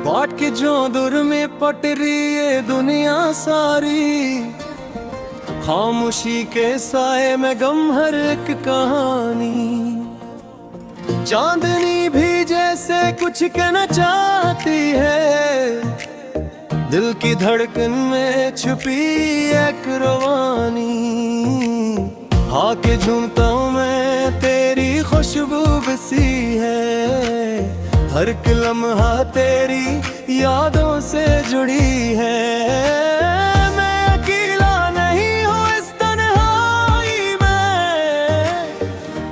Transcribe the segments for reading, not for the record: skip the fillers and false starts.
बाट के जो दूर में पट रही ये दुनिया सारी, खामोशी के साए में गम हर एक कहानी। चांदनी भी जैसे कुछ कहना चाहती है, दिल की धड़कन में छुपी एक रवानी। हाके झूमता हूँ मैं तेरी खुशबू बसी है, हर एक लम्हा तेरी यादों से जुड़ी है। मैं अकेला नहीं हूँ इस तन्हाई में,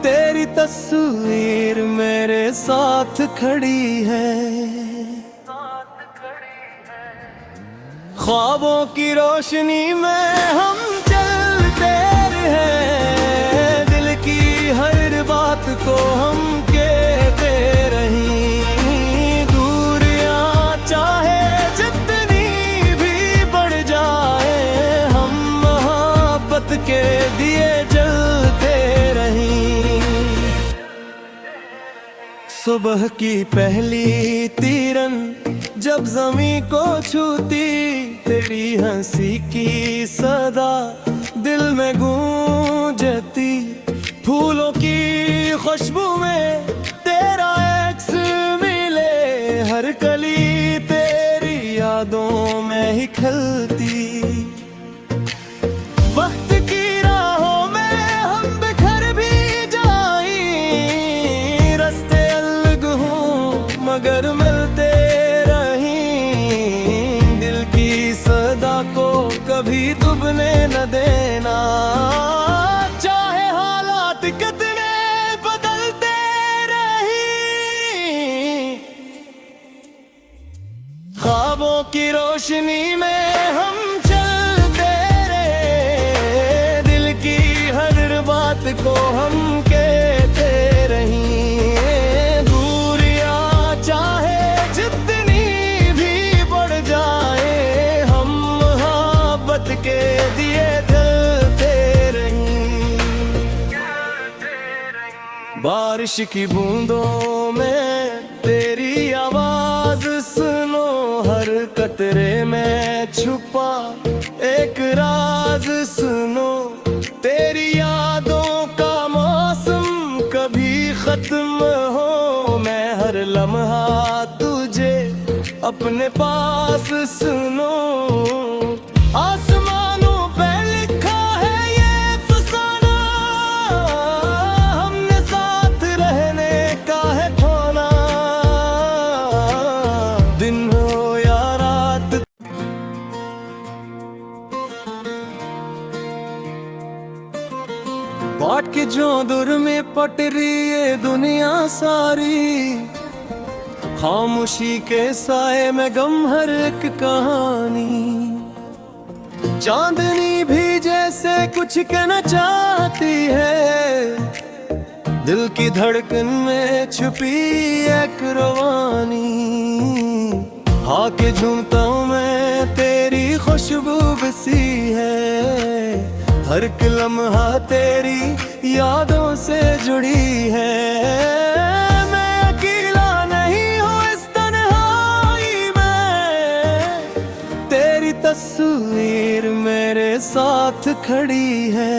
तेरी तस्वीर मेरे साथ खड़ी है। ख्वाबों की रोशनी में हम चलते रहे, दिल की हर बात को हम कहते रहीं। दूरियां चाहे जितनी भी बढ़ जाए, हम मोहब्बत के दिए जलते रहीं। सुबह की पहली तिरन जब ज़मीं को छूती, तेरी हंसी की सदा दिल में गूंजती। फूलों की खुशबू में तेरा एक्स मिले, हर कली तेरी यादों में ही खलती। वक्त की राहों में हम बिखर भी जाएं, रास्ते अलग हों मगर मिलते को कभी डूबने न देना। चाहे हालात कितने बदलते रही, ख्वाबों की रोशनी में हम चलते रहे, दिल की हर बात को हम कहते रहीं। दूरियां चाहे जितनी भी बढ़ जाए, के दिए जलते रहीं। बारिश की बूंदों में तेरी आवाज सुनो, हर कतरे में छुपा एक राज सुनो। तेरी यादों का मौसम कभी खत्म हो, मैं हर लम्हा तुझे अपने पास सुनो। आसमानों पे लिखा है ये फसाना, हमने साथ रहने का है खोना। दिन हो या रात, बाट के जो दूर में पट रही ये दुनिया सारी, खामोशी के साए में गम हर एक कहानी। चांदनी भी जैसे कुछ कहना चाहती है, दिल की धड़कन में छुपी एक रवानी। हाके झूमता हूँ मैं तेरी खुशबू बसी है, हर एक लम्हा तेरी यादों से जुड़ी है। मैं अकेला नहीं हूँ इस तन्हाई में, तेरी तस्वीर मेरे साथ खड़ी है।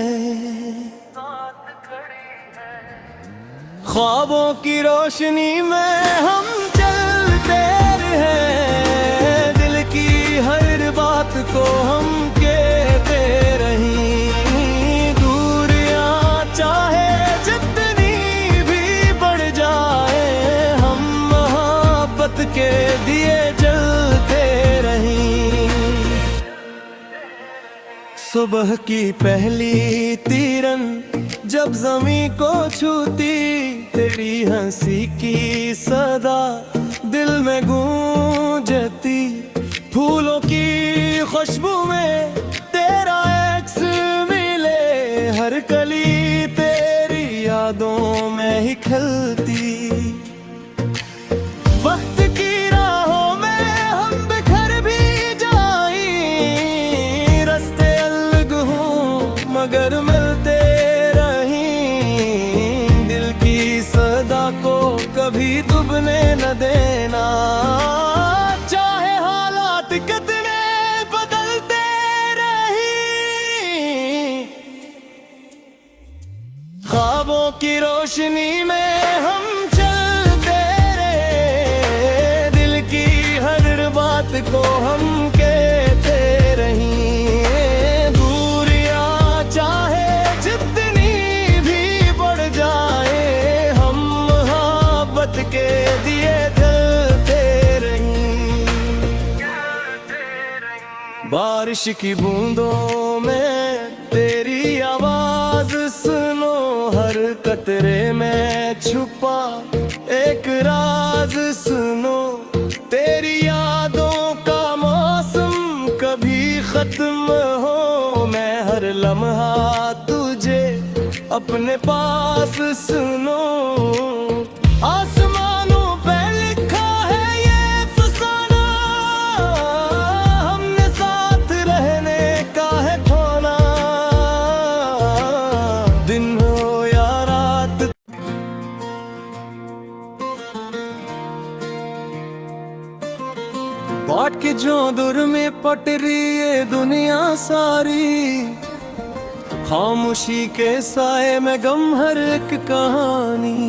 ख्वाबों की रोशनी में हम चलते रहे, दिल की हर बात को हम कहते रहीं। दूरियां चाहे जितनी भी बढ़ जाए, हम मोहब्बत के दिए जलते रहीं। सुबह की पहली तिरन जब ज़मीं को छूती, तेरी हंसी की सदा दिल में गूंजती। फूलों की खुशबू में तेरा एक्स मिले, हर कली तेरी यादों में ही खलती। वक्त की राहों में हम बिखर भी जाएं, रास्ते अलग हों मगर मिलते दिल की सदा को कभी डूबने न देना। ख्वाबों की रोशनी में हम चलते रहे, दिल की हर बात को हम कहते रहीं। दूरियां चाहे जितनी भी बढ़ जाए, हम मोहब्बत के दिए जलते रहीं। बारिश की बूंदों में तेरी आवाज सुनो, हर कतरे में छुपा एक राज सुनो। तेरी यादों का मौसम कभी खत्म हो, मैं हर लम्हा तुझे अपने पास सुनो। आसमानों पे लिखा है ये फसाना, हमने साथ रहने का है खोना। दिन हो या रात, बाट के जो दूर में पट रही ये दुनिया सारी, खामोशी के साए में गम हर एक कहानी।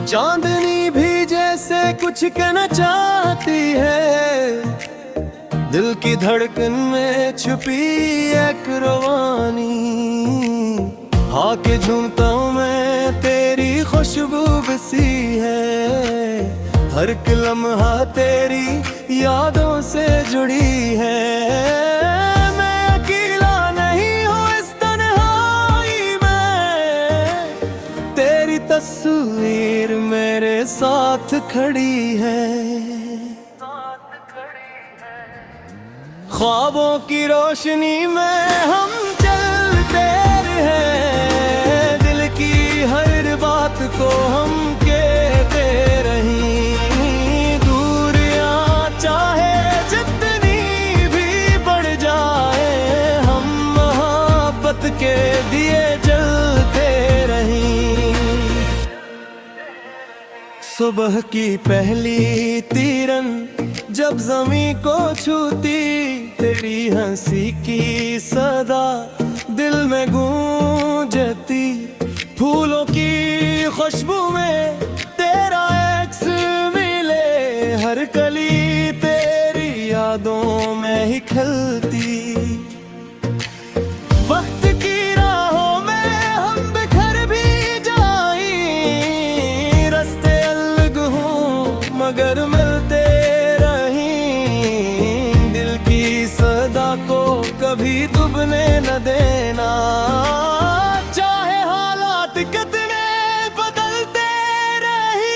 चांदनी भी जैसे कुछ कहना चाहती है, दिल की धड़कन में छुपी एक रवानी। आके झूमता हूँ मैं तेरी खुशबू बसी है, हर एक लम्हा तेरी यादों से जुड़ी है। मैं अकेला नहीं हूँ इस तन्हाई में, तेरी तस्वीर मेरे साथ खड़ी है। ख्वाबों की रोशनी में हम चलते रहे, दिल की हर बात को हम कहते रहीं। दूरियां चाहे जितनी भी बढ़ जाए, हम मोहब्बत के दिए जलते रहीं। सुबह की पहली तिरन जब ज़मीं को छूती, तेरी हंसी की सदा दिल में गूंजती। फूलों की खुशबू में तेरा एक्स मिले, हर कली तेरी यादों में ही खिलती। वक्त की राहों में हम बिखर भी जाएं, रास्ते अलग हों मगर मिलते रहीं। दिल की सदा को कभी डूबने न देना, चाहे हालात कितने बदलते रहीं।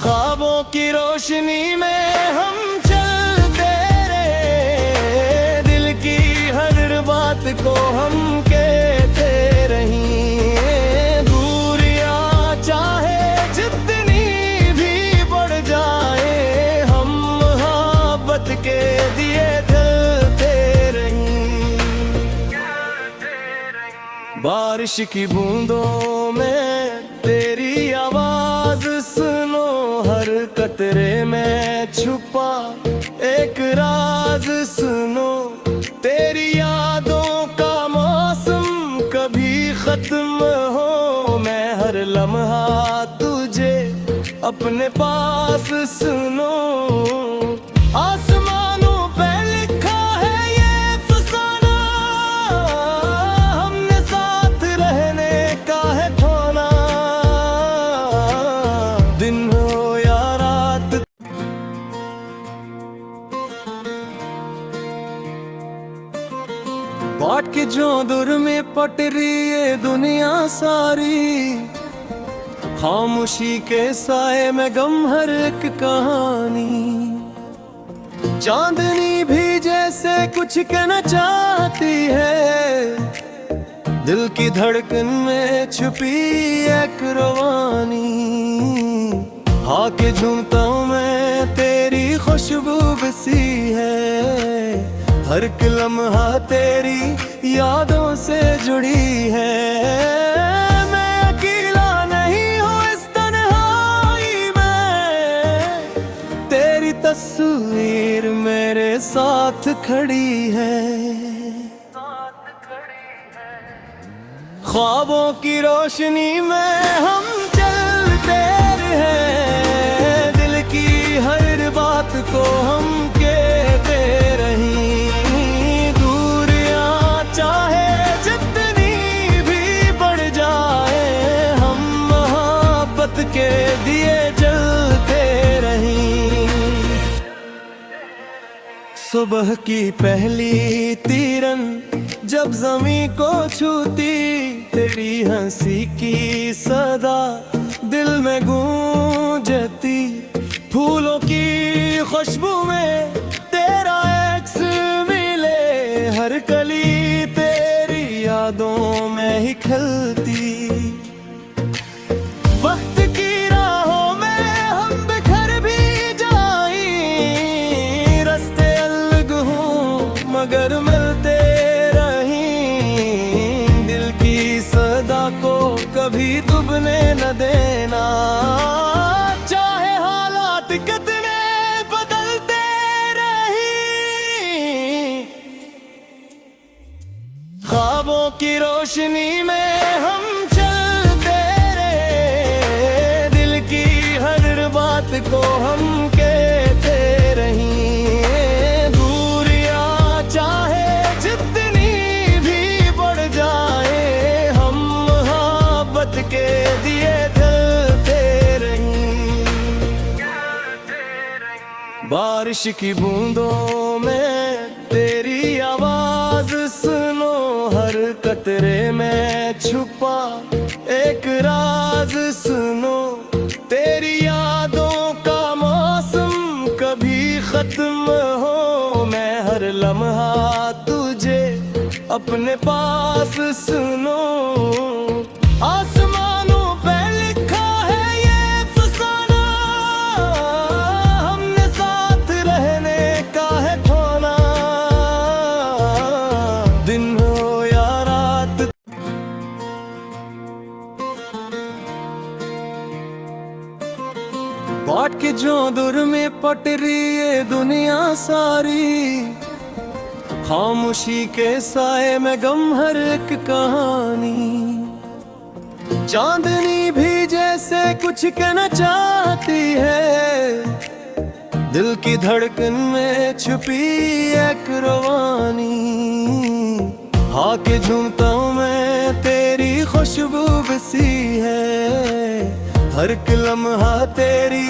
ख्वाबों की रोशनी में हम चलते रहे, दिल की हर बात को हम कहते रहीं। दूरियां चाहे जितनी भी बढ़ जाए, हम मोहब्बत के दिए जलते रहीं। बारिश की बूंदों में तेरी आवाज सुनो, हर कतरे में छुपा एक राज सुनो। तेरी यादों का मौसम कभी खत्म हो, मैं हर लम्हा तुझे अपने पास सुनो। आसमानों पे लिखा है ये फसाना, हमने साथ रहने का है खोना। दिन हो या रात, बाट के जो दूर में पट रही ये दुनिया सारी, खामोशी के साए में गम हर एक कहानी। चांदनी भी जैसे कुछ कहना चाहती है, दिल की धड़कन में छुपी एक रवानी। आके झूमता हूँ मैं तेरी खुशबू बसी है, हर एक लम्हा तेरी यादों से जुड़ी है। मैं अकेला नहीं हूँ इस तन्हाई में, तेरी तस्वीर मेरे साथ खड़ी है। ख्वाबों की रोशनी में हम चलते हैं, दिल की हर बात को हम कहते रहीं। दूरियां चाहे जितनी भी बढ़ जाए, हम मोहब्बत के दिए जलते रहीं। सुबह की पहली तिरन जब ज़मीं को छूती, तेरी हंसी की सदा दिल में गूंजती। फूलों की खुशबू में तेरा एक्स मिले, हर कली तेरी यादों में ही खिलती। वक्त की राहों में हम बिखर भी जाएं, रास्ते अलग हों मगर मिलते को कभी डूबने न देना। चाहे हालात कितने बदलते रही, ख्वाबों की रोशनी में हम चलते रहे, दिल की हर बात को हम कहते रहीं। दूरियां चाहे जितनी भी बढ़ जाए, के दिए जलते रहीं। बारिश की बूंदों में तेरी आवाज सुनो, हर कतरे में छुपा एक राज सुनो। तेरी यादों का मौसम कभी खत्म हो, मैं हर लम्हा तुझे अपने पास सुनो। आसमानों पे लिखा है ये फसाना, हमने साथ रहने का है खोना। दिन हो या रात, बाट के जो दूर में पट रही ये दुनिया सारी, खामोशी के साए में गम हर एक कहानी। चांदनी भी जैसे कुछ कहना चाहती है, दिल की धड़कन में छुपी एक रवानी। हाके झूमता हूँ मैं तेरी खुशबू बसी है, हर एक लम्हा तेरी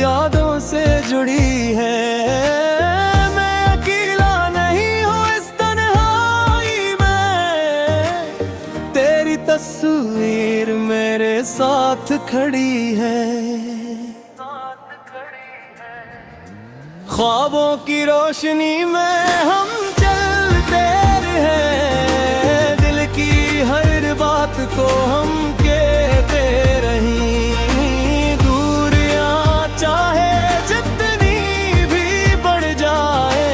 यादों से जुड़ी है। मैं अकेला नहीं हूँ इस तन्हाई में, तेरी तस्वीर मेरे साथ खड़ी है। ख्वाबों की रोशनी में हम चलते हैं, दिल की हर बात को हम कहते रहीं। दूरियां चाहे जितनी भी बढ़ जाए,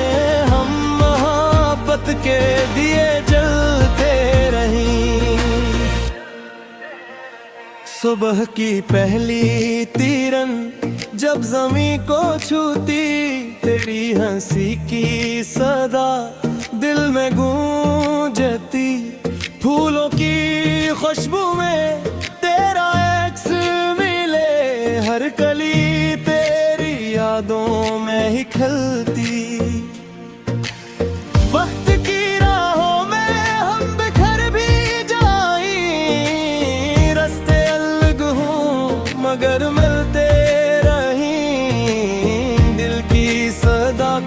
हम मोहब्बत के दिए जलते रहीं। सुबह की पहली तिरन जब ज़मीं को छूती, तेरी हंसी की सदा दिल में गूंजती। फूलों की खुशबू में तेरा एक्स मिले, हर कली तेरी यादों में ही खिलती। वक्त की राहों में हम बिखर भी जाएं, रास्ते अलग हों मगर मिलते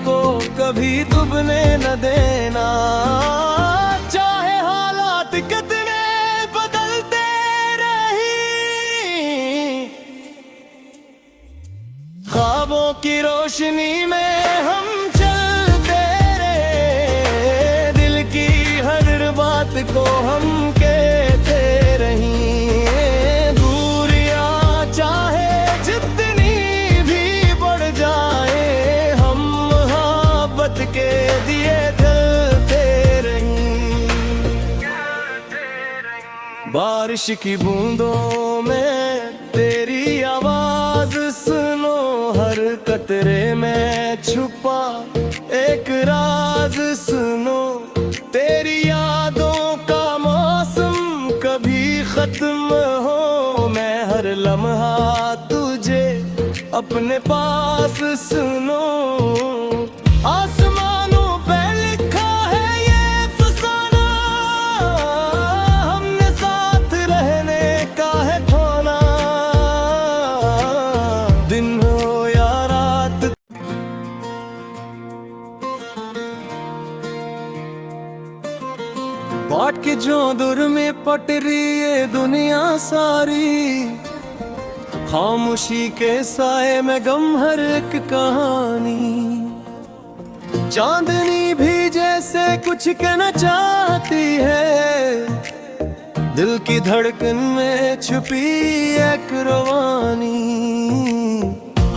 को कभी डूबने न देना। चाहे हालात कितने बदलते रही, ख्वाबों की रोशनी में हम चलते रहे, दिल की हर बात को हम कहते रहीं। दूरियां चाहे जितनी भी बढ़ जाए, के दिए जलते रहीं। बारिश की बूंदों में तेरी आवाज सुनो, हर कतरे में छुपा एक राज सुनो। तेरी यादों का मौसम कभी खत्म हो, मैं हर लम्हा तुझे अपने पास सुनो। आसमानों पे लिखा है ये फसाना, हमने साथ रहने का है खोना। दिन हो या रात, बाट के जो दूर में पट रही ये दुनिया सारी, खामोशी के साए में गम हर एक कहानी। चांदनी भी जैसे कुछ कहना चाहती है, दिल की धड़कन में छुपी एक रवानी।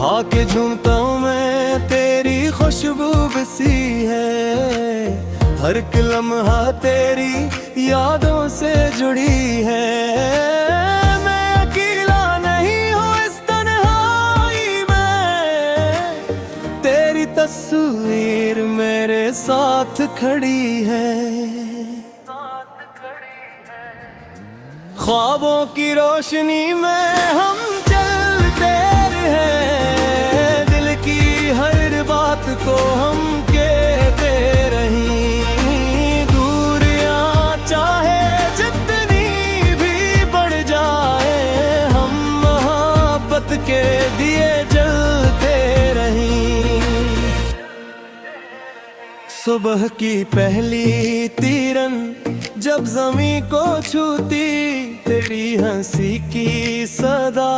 आके झूमता हूँ मैं, तेरी खुशबू बसी है, हर एक लम्हा तेरी यादों से जुड़ी है। मैं अकेला नहीं हूँ इस तन्हाई में, तेरी तस्वीर मेरे साथ खड़ी है। ख्वाबों की रोशनी में हम चलते रहे, दिल की हर बात को हम कहते रहीं। दूरियां चाहे जितनी भी बढ़ जाए, हम मोहब्बत के दिए जलते रहीं। सुबह की पहली तिरन जब ज़मीं को छूती, तेरी हंसी की सदा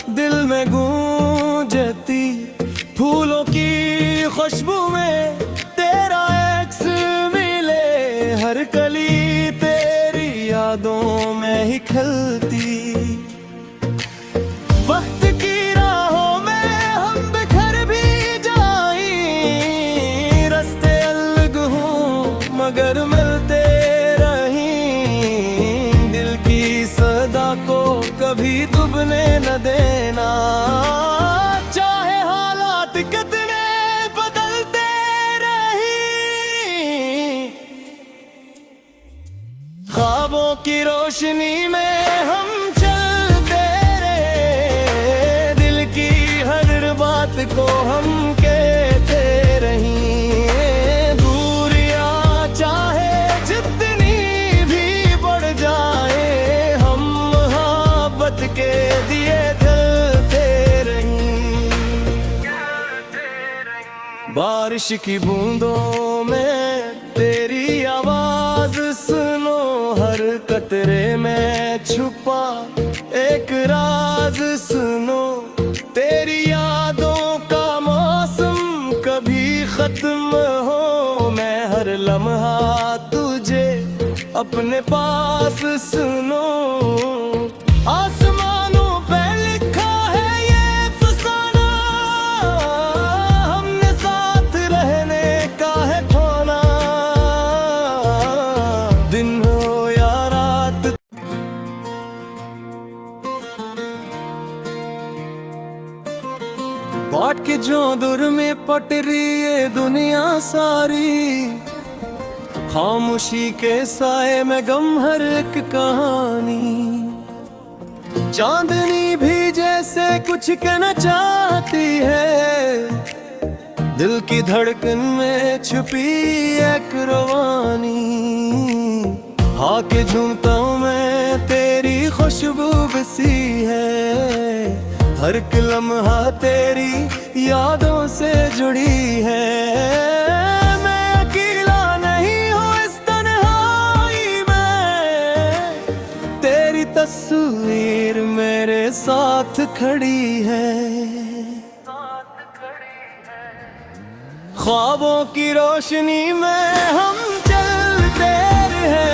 दिल में गूंजती। फूलों की खुशबू में तेरा एक्स मिले, हर कली तेरी यादों में ही खिलती। वक्त की राहों में हम बिखर भी जाएं, रास्ते अलग हों मगर मिलते रहीं। दिल की सदा को कभी डूबने न देना, चाहे हालात कितने बदलते रहीं। ख्वाबों की रोशनी में हम चलते रहे, दिल की हर बात को हम कहते रहीं। दूरियां चाहे जितनी भी बढ़ जाए, हम मोहब्बत के दिए जलते रहीं। बारिश की बूंदों में तेरी आवाज सुनो, हर कतरे में छुपा एक राज सुनो। तेरी यादों का मौसम कभी खत्म हो, मैं हर लम्हा तुझे अपने पास सुनो। आसमानों पे लिखा है ये फसाना, हमने साथ रहने का है खोना। दिन हो या रात, बाट के जो दूर में पट रही ये दुनिया सारी, खामोशी के साए में गम हर एक कहानी। चांदनी भी जैसे कुछ कहना चाहती है, दिल की धड़कन में छुपी एक रवानी। आके झूमता हूँ मैं, तेरी खुशबू बसी है, हर एक लम्हा तेरी यादों से जुड़ी है। मैं अकेला नहीं हूँ इस तन्हाई में, तेरी तस्वीर मेरे साथ खड़ी है। ख्वाबों की रोशनी में हम चलते रहे,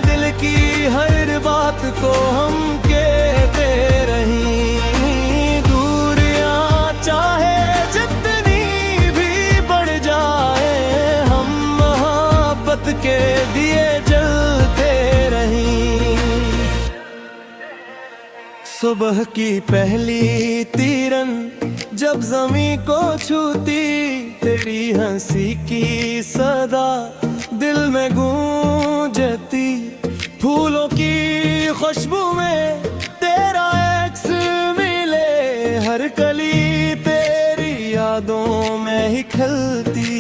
दिल की हर बात को हम कहते रहीं। दूरियां चाहे जितनी भी बढ़ जाए, हम मोहब्बत के दिए जलते रहीं। सुबह की पहली तिरन जब ज़मीं को छूती, तेरी हंसी की सदा दिल में गूंजती। फूलों की खुशबू में तेरा एक्स मिले, हर कली तेरी यादों में ही खिलती।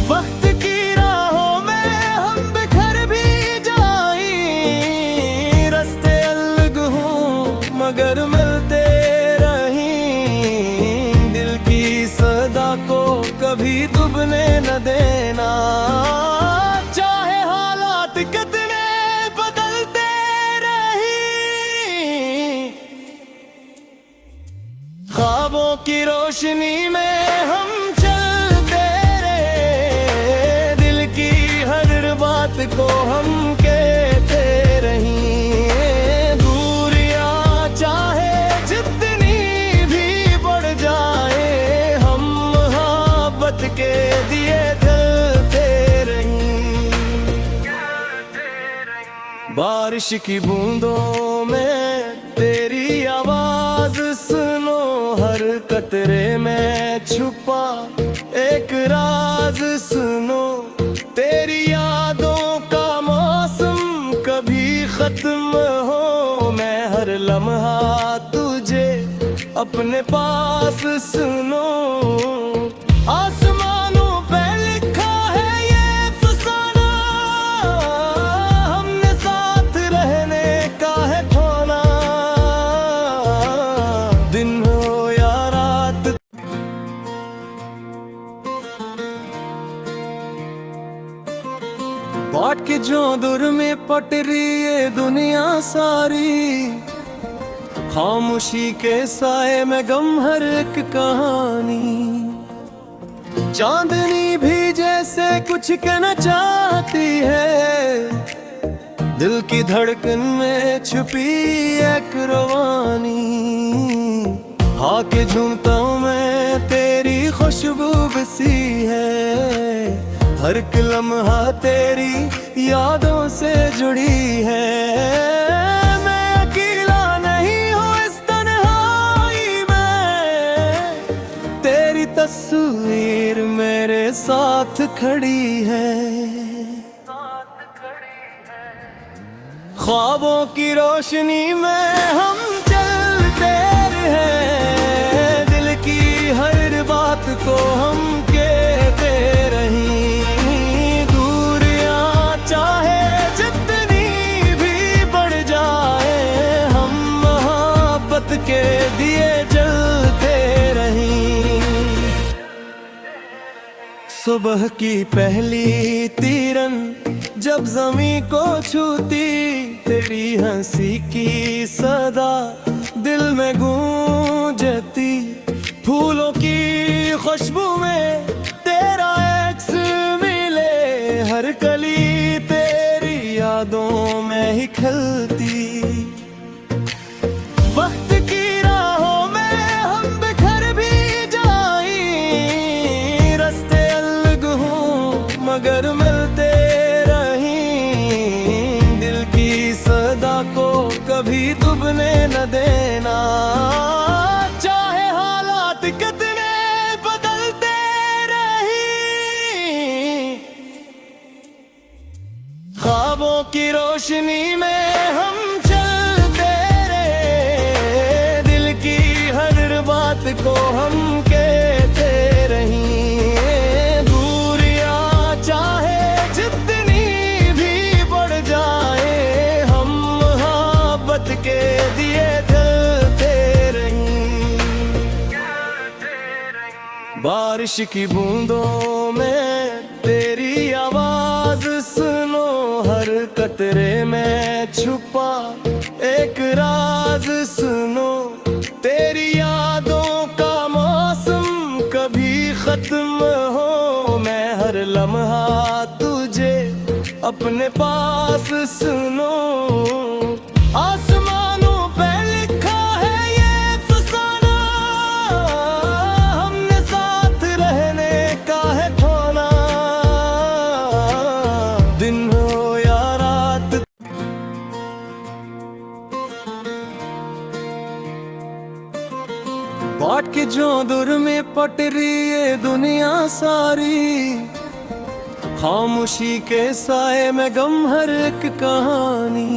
वक्त की राहों में हम बिखर भी जाएं, रास्ते अलग हों मगर मिलते रहें। दिल की सदा को कभी डूबने न देना, चाहे हालात कितने बदलते रहें। ख्वाबों की रोशनी में हम चलते रहे, दिल की हर बात को हम कहते रहें। दूरियां चाहे जितनी भी बढ़ जाए, हम मोहब्बत के दिए जलते रहें। बारिश की बूंदों में तेरी आवाज सुनो, हर कतरे में छुपा एक राज सुनो। तेरी यादों का मौसम कभी खत्म हो, मैं हर लम्हा तुझे अपने पास सुनो। आसमानों पे लिखा है ये फसाना, हमने साथ रहने का है खोना। दिन हो या रात, बाट के जो दूर में पट रही ये दुनिया सारी, खामोशी के साए में गम हर एक कहानी। चांदनी भी जैसे कुछ कहना चाहती है, दिल की धड़कन में छुपी एक रवानी। हाके झूमता हूँ मैं तेरी खुशबू बसी है, हर एक लम्हा तेरी यादों से जुड़ी है। मैं अकेला नहीं हूँ इस तन्हाई में, तेरी तस्वीर मेरे साथ खड़ी है। ख्वाबों की रोशनी में हम चलते रहे, दिल की हर बात को हम कहते रहें। दूरियां चाहे जितनी भी बढ़ जाए, हम मोहब्बत के दिए जलते रहें। सुबह की पहली तिरन जब ज़मीं को छूती, तेरी हंसी की सदा दिल में गूंजती। फूलों की खुशबू में तेरा एक्स मिले, हर कली तेरी यादों में ही खिलती। वक्त की राहों में हम बिखर भी जाएं, रास्ते अलग हों मगर मिलते को कभी डूबने न देना, चाहे हालात कितने बदलते रहें। ख्वाबों की रोशनी में हम चलते रहे, दिल की हर बात को हम कहते रहें। दूरियां चाहे जितनी भी बढ़ जाए, के दिए जलते रहें। बारिश की बूंदों में तेरी आवाज सुनो, हर कतरे में छुपा एक राज सुनो। तेरी यादों का मौसम कभी खत्म हो, मैं हर लम्हा तुझे अपने पास सुनो। आसमानों पे लिखा है ये फसाना, हमने साथ रहने का है खोना। दिन हो या रात, बाट के जो दूर में पट रही ये दुनिया सारी, खामोशी के साए में गम हर एक कहानी।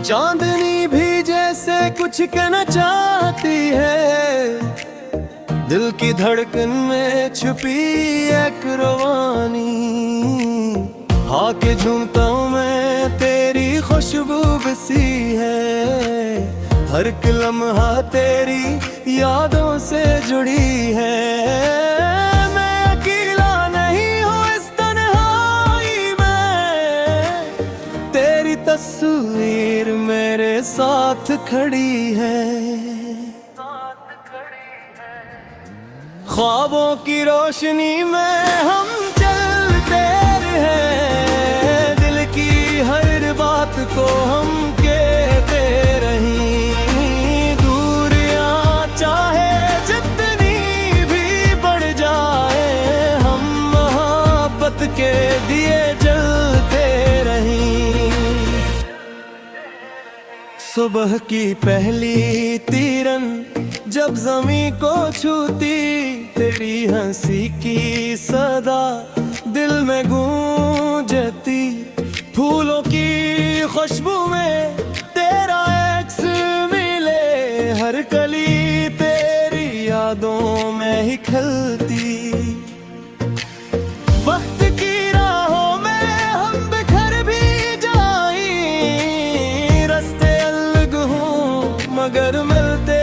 चांदनी भी जैसे कुछ कहना चाहती है, दिल की धड़कन में छुपी एक रवानी। आके झूमता हूँ मैं, तेरी खुशबू बसी है, हर एक लम्हा तेरी यादों से जुड़ी है। मैं अकेला नहीं हूँ इस तन्हाई में, तेरी तस्वीर मेरे साथ खड़ी है। ख्वाबों की रोशनी में हम चलते हैं, दिल की हर बात को हम कहते रहीं। दूरियां चाहे जितनी भी बढ़ जाए, हम मोहब्बत के दिए जलते रहीं। सुबह की पहली तिरन जब ज़मीं को छूती, तेरी हंसी की सदा दिल में गूंजती। फूलों की खुशबू में तेरा एक्स मिले, हर कली तेरी यादों में ही खिलती। वक्त की राहों में हम बिखर भी जाएं, रास्ते अलग हों मगर मिलते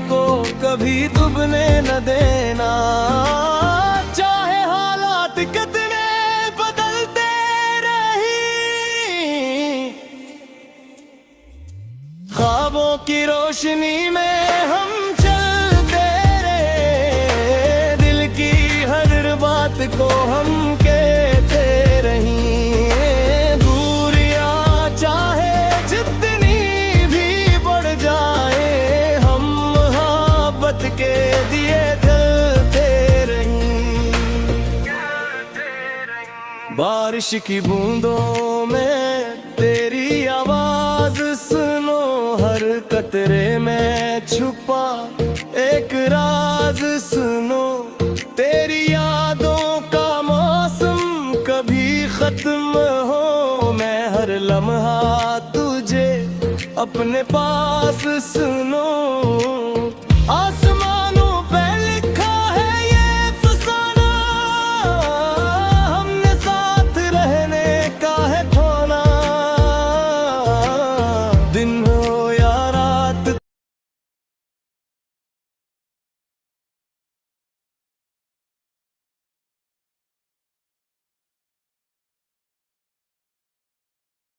को कभी डूबने न देना। चाहे हालात कितने बदलते रही, ख्वाबों की रोशनी में हम चलते रहे, दिल की हर बात को हम कहते रहीं। दूरियां चाहे जितनी भी बढ़ जाए, के दिए जलते रहीं। बारिश की बूंदों में तेरी आवाज सुनो, हर कतरे में छुपा एक राज सुनो। तेरी यादों का मौसम कभी खत्म हो, मैं हर लम्हा तुझे अपने पास सुनो।